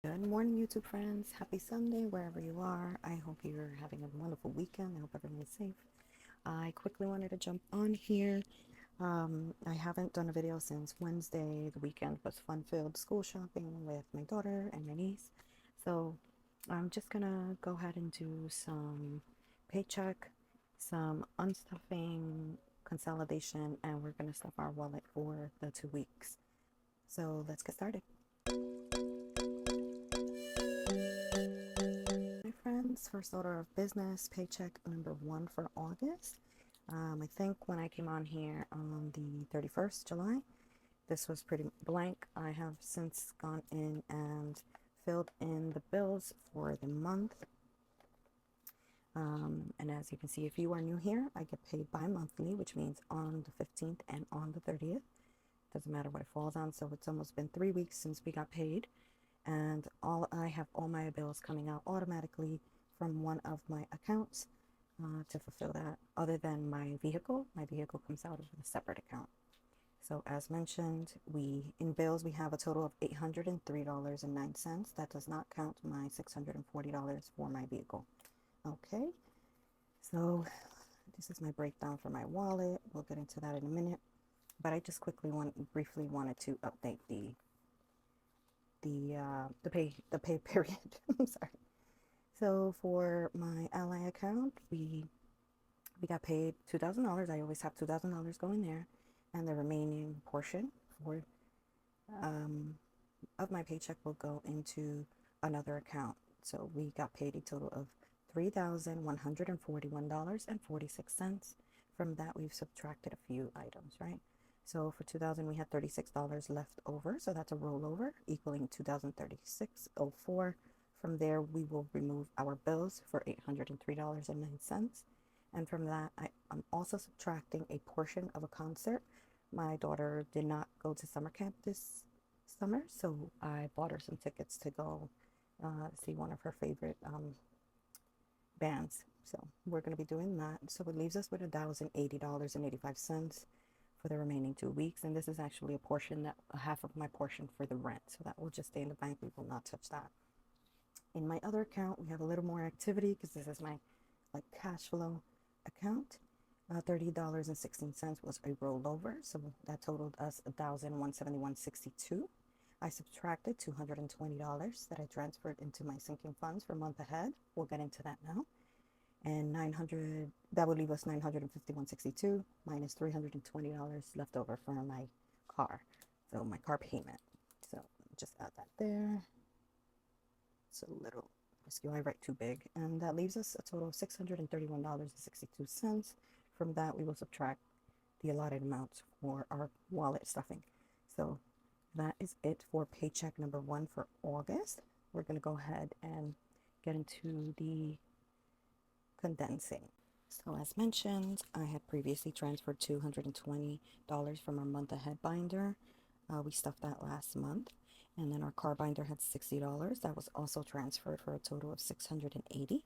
Good morning, YouTube friends. Happy Sunday, wherever you are. I hope you're having a wonderful weekend. I hope everyone is safe. I quickly wanted to jump on here. I haven't done a video since Wednesday. The weekend was fun-filled school shopping with my daughter and my niece. So I'm just gonna go ahead and do some paycheck, some unstuffing, consolidation, and we're gonna stuff our wallet for the 2 weeks. So let's get started. My friends, first order of business, paycheck number 1 for August. I think when I came on here on the 31st July, this was pretty blank. I have since gone in and filled in the bills for the month. And as you can see, if you are new here, I get paid bi-monthly, which means on the 15th and on the 30th. Doesn't matter what it falls on. So it's almost been 3 weeks since we got paid. And I have all my bills coming out automatically from one of my accounts to fulfill that. Other than my vehicle comes out of a separate account. So as mentioned, in bills we have a total of $803.09. That does not count my $640 for my vehicle. Okay, so this is my breakdown for my wallet. We'll get into that in a minute, but I just briefly wanted to update the pay period. I'm sorry. So for my Ally account, we got paid $2,000. I always have $2,000 going there, and the remaining portion for of my paycheck will go into another account. So we got paid a total of $3,141.46. From that, we've subtracted a few items, right? So for 2000 we had $36 left over, so that's a rollover equaling $2,036.04. From there, we will remove our bills for $803.09. And from that, I'm also subtracting a portion of a concert. My daughter did not go to summer camp this summer, so I bought her some tickets to go see one of her favorite bands. So we're going to be doing that. So it leaves us with $1,080.85 for the remaining 2 weeks. And this is actually half of my portion for the rent. So that will just stay in the bank. We will not touch that. In my other account, we have a little more activity because this is my cash flow account. $30.16 was a rollover, so that totaled us $1,171.62. I subtracted $220 that I transferred into my sinking funds for month ahead. We'll get into that now. And that would leave us $951.62 minus $320 left over for my car. So my car payment. So just add that there. It's a little risky. I write too big. And that leaves us a total of $631.62. From that, we will subtract the allotted amounts for our wallet stuffing. So that is it for paycheck number 1 for August. We're going to go ahead and get into the condensing. So as mentioned, I had previously transferred $220 from our month ahead binder. We stuffed that last month. And then our car binder had $60. That was also transferred for a total of $680.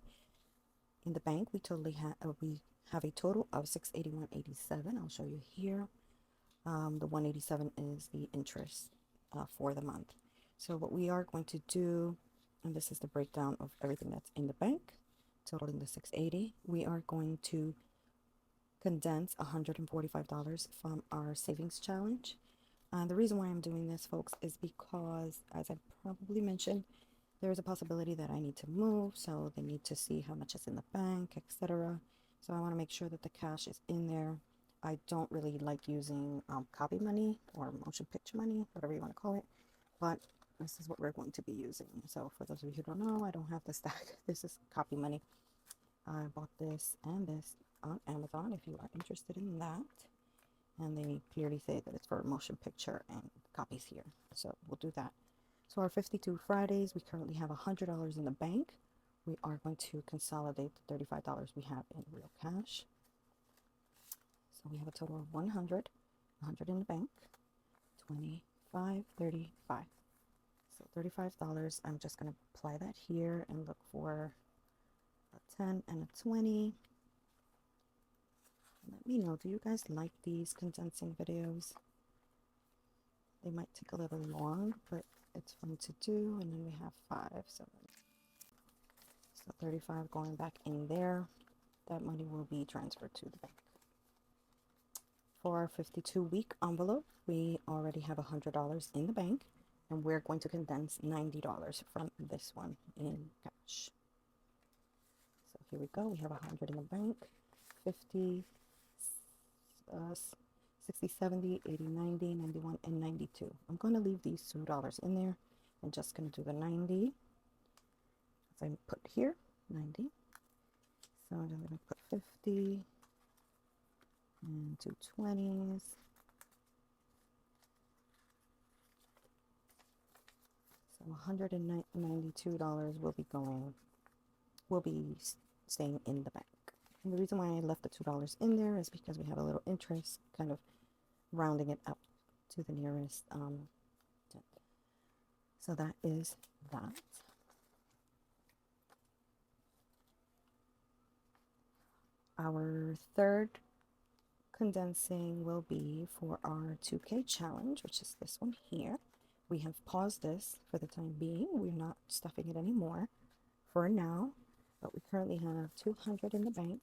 In the bank, we have a total of $681.87. I'll show you here. The $187 is the interest for the month. So what we are going to do, and this is the breakdown of everything that's in the bank, totaling the $680. We are going to condense $145 from our savings challenge. And the reason why I'm doing this, folks, is because, as I probably mentioned, there's a possibility that I need to move, so they need to see how much is in the bank, etc. So I want to make sure that the cash is in there. I don't really like using copy money or motion picture money, whatever you want to call it, but this is what we're going to be using. So for those of you who don't know, I don't have the stack. This is copy money. I bought this and this on Amazon if you are interested in that. And they clearly say that it's for motion picture and copies here. So we'll do that. So our 52 Fridays, we currently have $100 in the bank. We are going to consolidate the $35 we have in real cash. So we have a total of 100 in the bank, 25, 35. So $35, I'm just going to apply that here and look for a 10 and a 20. Let me know, do you guys like these condensing videos? They might take a little long, but it's fun to do. And then we have 5, so 35 going back in there. That money will be transferred to the bank. For our 52-week envelope, we already have $100 in the bank, and we're going to condense $90 from this one in cash. So here we go. We have 100 in the bank, 50, 60, 70, 80, 90, 91, and 92. I'm going to leave these $2 in there. I'm just going to do the 90. As I put here, 90. So I'm going to put 50 and 2 20s. So $192 will be staying in the bank. And the reason why I left the $2 in there is because we have a little interest, kind of rounding it up to the nearest tenth. So that is that. Our third condensing will be for our 2K challenge, which is this one here. We have paused this for the time being. We're not stuffing it anymore for now, but we currently have 200 in the bank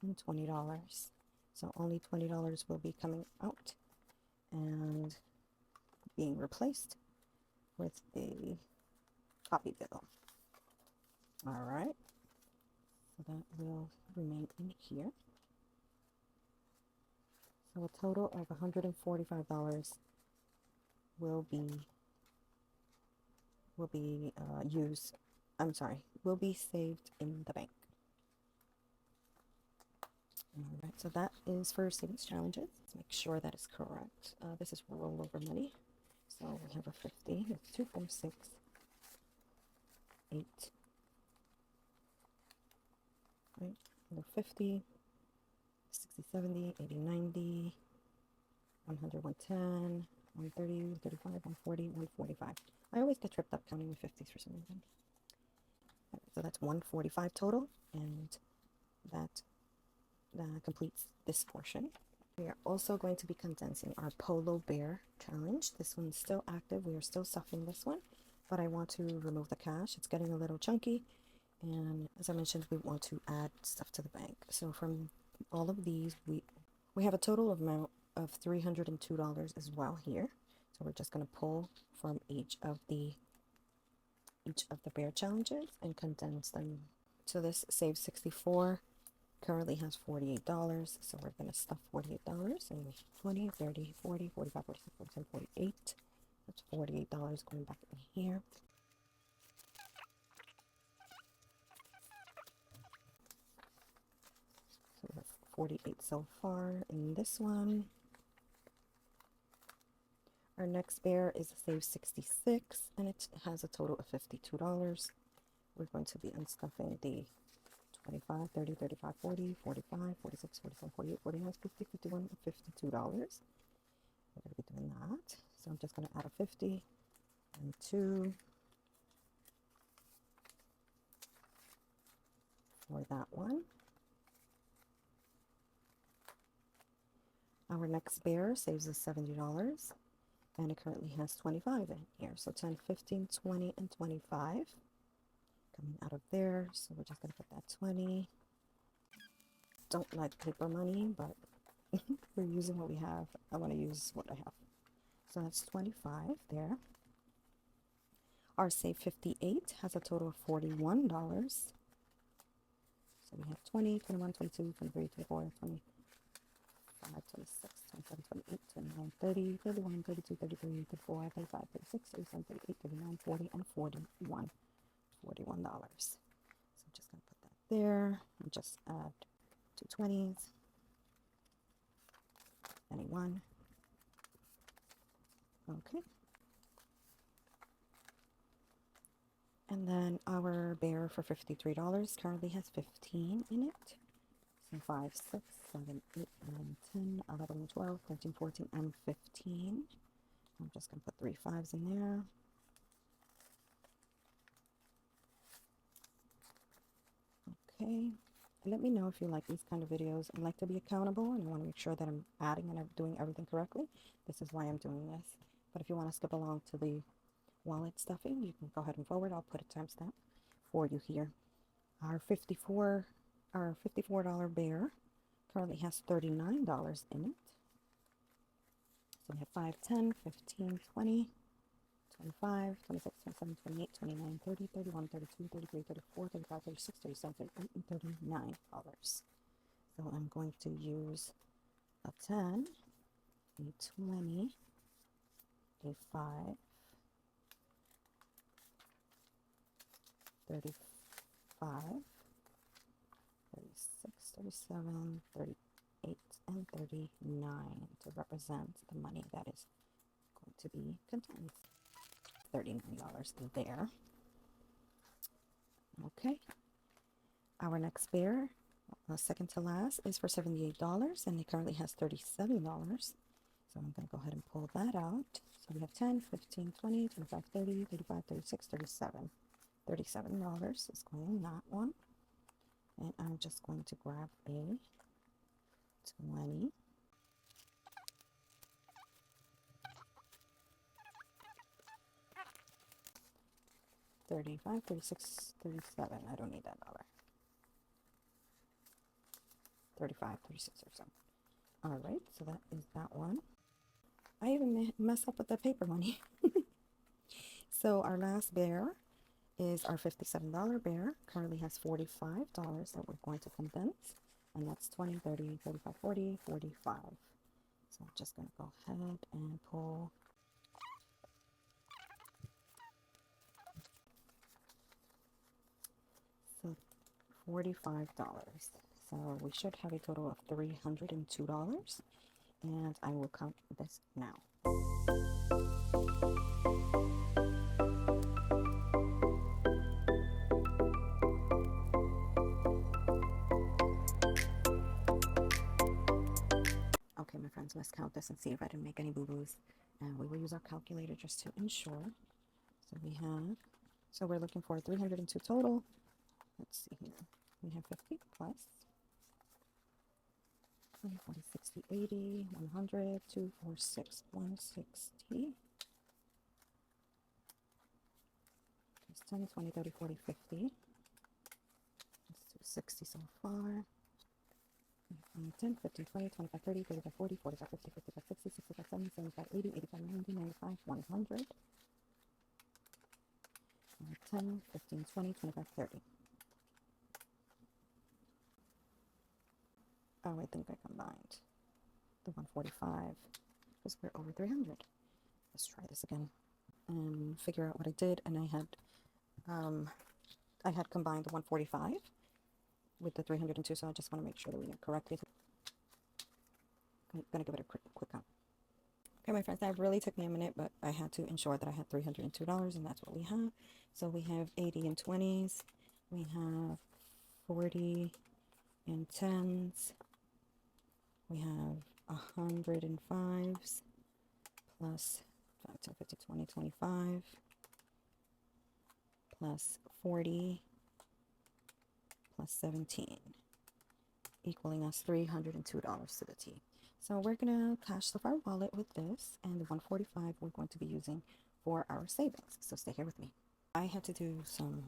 and $20. So only $20 will be coming out and being replaced with a copy bill. All right, so that will remain in here. So a total of $145 will be saved in the bank. All right, so that is for savings challenges. Let's make sure that is correct. This is rollover money. So we have a 50, it's 2, 4, 6, 8, right, another 50, 60, 70, 80, 90, 100, 110, 130, 135, 140, 145. I always get tripped up counting the 50s for some reason. So that's 145 total, and that completes this portion. We are also going to be condensing our Polo Bear challenge. This one's still active. We are still stuffing this one, but I want to remove the cash. It's getting a little chunky, and as I mentioned, we want to add stuff to the bank. So from all of these, we have a total amount of $302 as well here. So we're just going to pull from each of the bear challenges and condense them. So this saves 64. Currently has $48, so we're going to stuff $48 and 20, 30, 40, 45, 46, 47, 48. That's $48 going back in here. So we have 48 so far in this one. Our next bear is a save 66, and it has a total of $52. We're going to be unstuffing the 25, 30, 35, 40, 45, 46, 47, 48, 49, 50, 51, and $52. We're going to be doing that. So I'm just going to add a 50 and 2 for that one. Our next bear saves us $70, and it currently has 25 in here. So 10, 15, 20, and 25. Coming out of there, so we're just going to put that 20. Don't like paper money, but we're using what we have. I want to use what I have. So that's 25 there. Our save 58 has a total of $41. So we have 20, 21, 22, 23, 24, 25, 26, 27, 28, 29, 30, 31, 32, 33, 34, 35, 36, 37, 38, 39, 40, and 41. $41. So I'm just going to put that there and just add 2 20s, 21. Okay. And then our bear for $53 currently has 15 in it. So 5, 6, 7, 8, 9, 10, 11, 12, 13, 14, and 15. I'm just going to put 3 5s in there. Okay, let me know if you like these kind of videos. I like to be accountable, and I want to make sure that I'm adding and I'm doing everything correctly. This is why I'm doing this. But if you want to skip along to the wallet stuffing, you can go ahead and forward. I'll put a timestamp for you here. Our $54 bear currently has $39 in it. So we have 5, 10, 15, 20, 25, 26, 27, 28, 29, 30, 31, 32, 33, 34, 35, 36, 37, 38, and $39. So I'm going to use a 10, a 20, a 5, 35, 36, 37, 38, and 39 to represent the money that is going to be contained. $39 there. Okay. Our next bear, second to last, is for $78, and it currently has $37. So I'm going to go ahead and pull that out. So we have 10, 15, 20, 25, 30, 35, 36, 37. $37 is going in that one. And I'm just going to grab a 20. $35, $36, $37. I don't need that dollar. $35, $36, or so. All right, so that is that one. I even messed up with the paper money. So our last bear is our $57 bear. Currently has $45 that we're going to condense. And that's 20, 30, 35, 40, 45. So I'm just going to go ahead and pull. So $45. So we should have a total of $302. And I will count this now. Okay, my friends, let's count this and see if I didn't make any boo-boos. And we will use our calculator just to ensure. So we're looking for 302 total. Let's see here. We have 50 plus 20, 40, 60, 80, 100, 2, 4, 6, 160. That's 10, 20, 30, 40, 50. Let's do 60 so far. 10, 15, 20, 25, 30, 35, 40, 45, 50, 55, 60, 65, 70, 75, 80, 85, 90, 95, 100. 10, 15, 20, 25, 30. Oh, I think I combined the 145 because we're over 300. Let's try this again and figure out what I did. And I had combined the 145 with the 302, so I just want to make sure that we did correctly. I'm going to give it a quick count. Okay, my friends, that really took me a minute, but I had to ensure that I had $302, and that's what we have. So we have 80 in 20s, we have 40 in 10s, we have 100 in 5s, plus 5, 10, 15, 20, 25, plus 40, plus 17, equaling us $302 to the T. So we're going to cash stuff our wallet with this, and the 145 we're going to be using for our savings. So stay here with me. I had to do some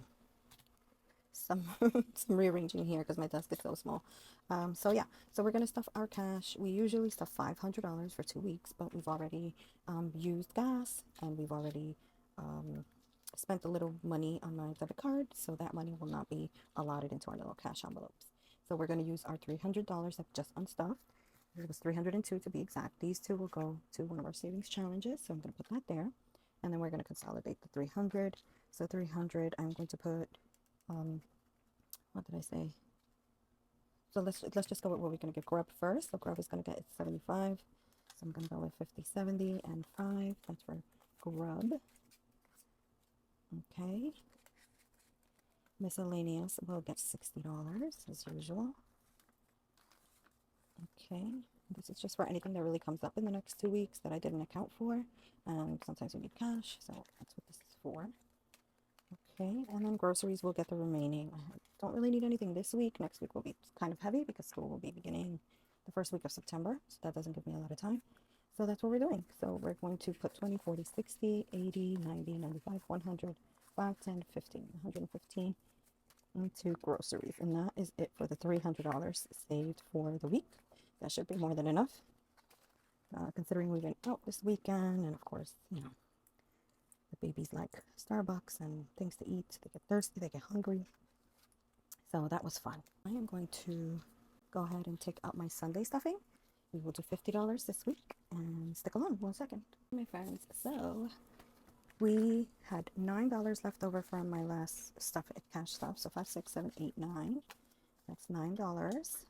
rearranging here because my desk is so small. So yeah, so we're going to stuff our cash. We usually stuff $500 for 2 weeks, but we've already used gas, and we've already spent a little money on my debit card, so that money will not be allotted into our little cash envelopes. So we're going to use our $300 that just unstuffed. It was 302 to be exact. These two will go to one of our savings challenges, so I'm going to put that there. And then we're going to consolidate the 300. So 300, I'm going to put, what did I say? So let's just go with what we're going to give Grub first. So Grub is going to get 75. So I'm going to go with 50, 70, and 5. That's for Grub. Okay. Miscellaneous will get $60 as usual. Okay, this is just for anything that really comes up in the next 2 weeks that I didn't account for. Sometimes we need cash, so that's what this is for. Okay, and then groceries will get the remaining. I don't really need anything this week. Next week will be kind of heavy because school will be beginning the first week of September, so that doesn't give me a lot of time. So that's what we're doing. So we're going to put 20, 40, 60, 80, 90, 95, 100, 5, 10, 15, 115 into groceries. And that is it for the $300 saved for the week. That should be more than enough, considering we went out this weekend. And of course, you know, the babies like Starbucks and things to eat. They get thirsty, they get hungry. So that was fun. I am going to go ahead and take out my Sunday stuffing. We will do $50 this week, and stick along 1 second. My friends, so we had $9 left over from my last stuff at cash stuff. So 5, 6, 7, 8, 9. That's $9.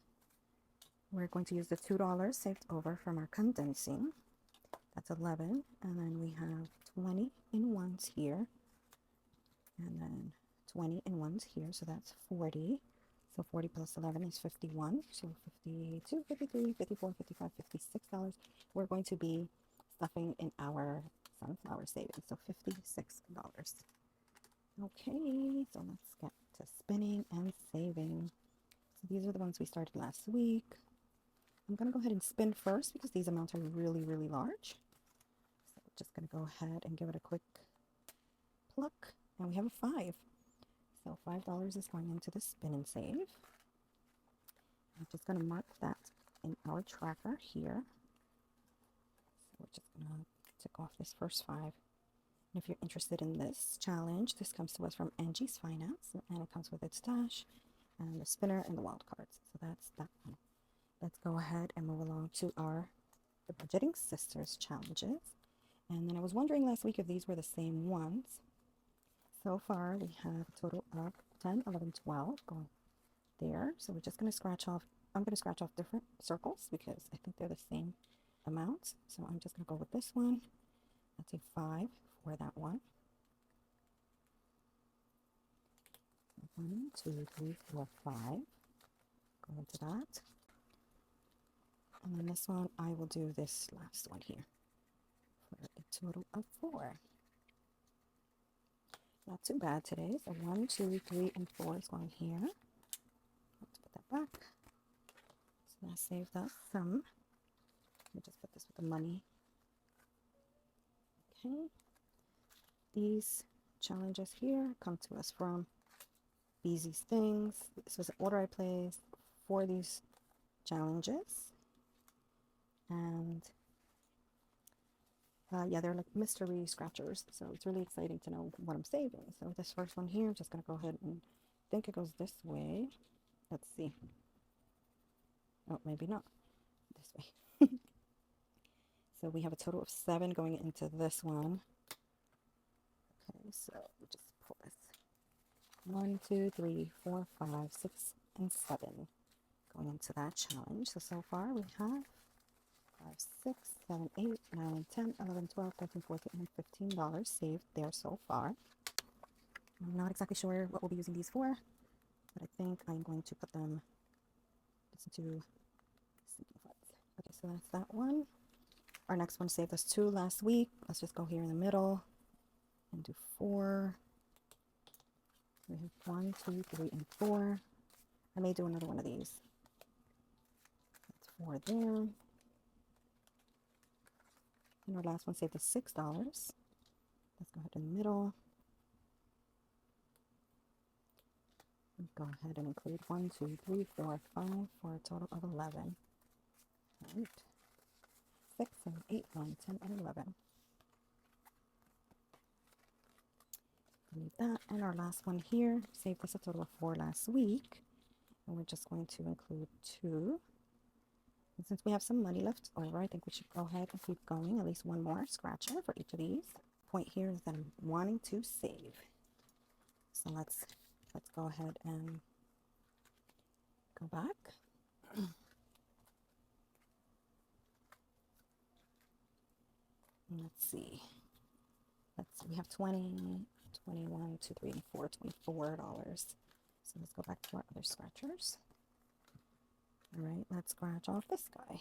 We're going to use the $2 saved over from our condensing. That's 11. And then we have 20 in ones here. And then 20 in ones here. So that's 40. So 40 plus 11 is 51. So 52, 53, 54, 55, $56. We're going to be stuffing in our sunflower savings. So $56. Okay, so let's get to spinning and saving. So these are the ones we started last week. I'm going to go ahead and spin first because these amounts are really, really large. So we're just going to go ahead and give it a quick pluck. And we have a 5. So $5 is going into the spin and save. I'm just going to mark that in our tracker here. So we're just going to tick off this first 5. And if you're interested in this challenge, this comes to us from Angie's Finance, and it comes with its dash and the spinner and the wild cards. So that's that one. Let's go ahead and move along to the Budgeting Sisters challenges. And then I was wondering last week if these were the same ones. So far, we have a total of 10, 11, 12 going there. So we're just going to scratch off. I'm going to scratch off different circles because I think they're the same amount. So I'm just going to go with this one. That's a 5 for that one. 1, 2, 3, 4, 5. Go into that. And then this one, I will do this last one here for a total of 4. Not too bad today. So 1, 2, 3, and 4 is going here. Let's put that back. So now save that sum. Let me just put this with the money. Okay. These challenges here come to us from Easy's Things. This was an order I placed for these challenges. And yeah, they're like mystery scratchers, so it's really exciting to know what I'm saving. So this first one here, I'm just going to go ahead and think it goes this way. Let's see. Oh, maybe not. This way. So we have a total of 7 going into this one. Okay, so we just pull this. 1, 2, 3, 4, 5, 6, and 7 going into that challenge. So far we have 5, 6, 7, 8, 9, 10, 11, 12, 13, 14, and $15 saved there so far. I'm not exactly sure what we'll be using these for, but I think I'm going to put them into sinking funds. Okay, so that's that one. Our next one saved us 2 last week. Let's just go here in the middle and do 4. We have 1, 2, 3, and 4. I may do another one of these. That's 4 there. And our last one saved us $6. Let's go ahead in the middle. And go ahead and include 1, 2, 3, 4, 5 for a total of 11. Right. 6, 7, 8, 9, 10, and 11. Need that. And our last one here saved us a total of 4 last week. And we're just going to include 2. And since we have some money left over, I think we should go ahead and keep going. At least one more scratcher for each of these. Point here is that I'm wanting to save. So let's go ahead and go back. Let's see. We have 20, 21, 2, 3, and 4, $24. So let's go back to our other scratchers. All right, let's scratch off this guy.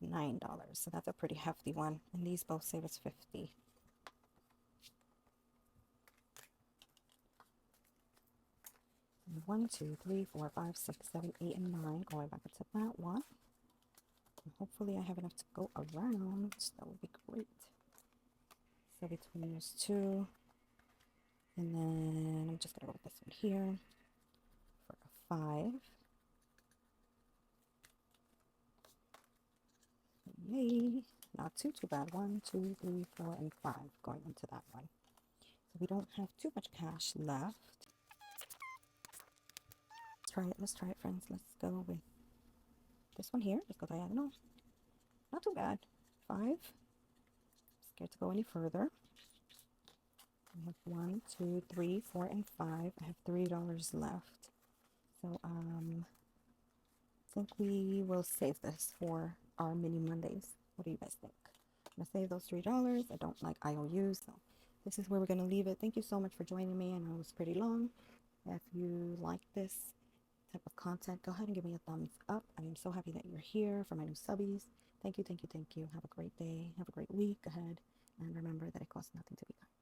$9. So that's a pretty hefty one. And these both save us 50. And 1, 2, 3, 4, 5, 6, 7, 8, and 9. Going back into that one. Hopefully I have enough to go around. That would be great. So between those two, and then I'm just gonna go with this one here for a 5. Yay! Not too bad. 1, 2, 3, 4, and 5 going into that one. So we don't have too much cash left. Let's try it, friends. Let's go with this one here. Let's go diagonal. Not too bad. 5. Scared to go any further. We have 1, 2, 3, 4, and 5. I have $3 left. So I think we will save this for our mini Mondays. What do you guys think? I'm gonna save those $3. I don't like IOUs, so this is where we're gonna leave it. Thank you so much for joining me. I know it was pretty long. If you like this type of content, go ahead and give me a thumbs up. I am so happy that you're here. For my new subbies, thank you, thank you, thank you. Have a great day. Have a great week ahead. And remember that it costs nothing to be kind.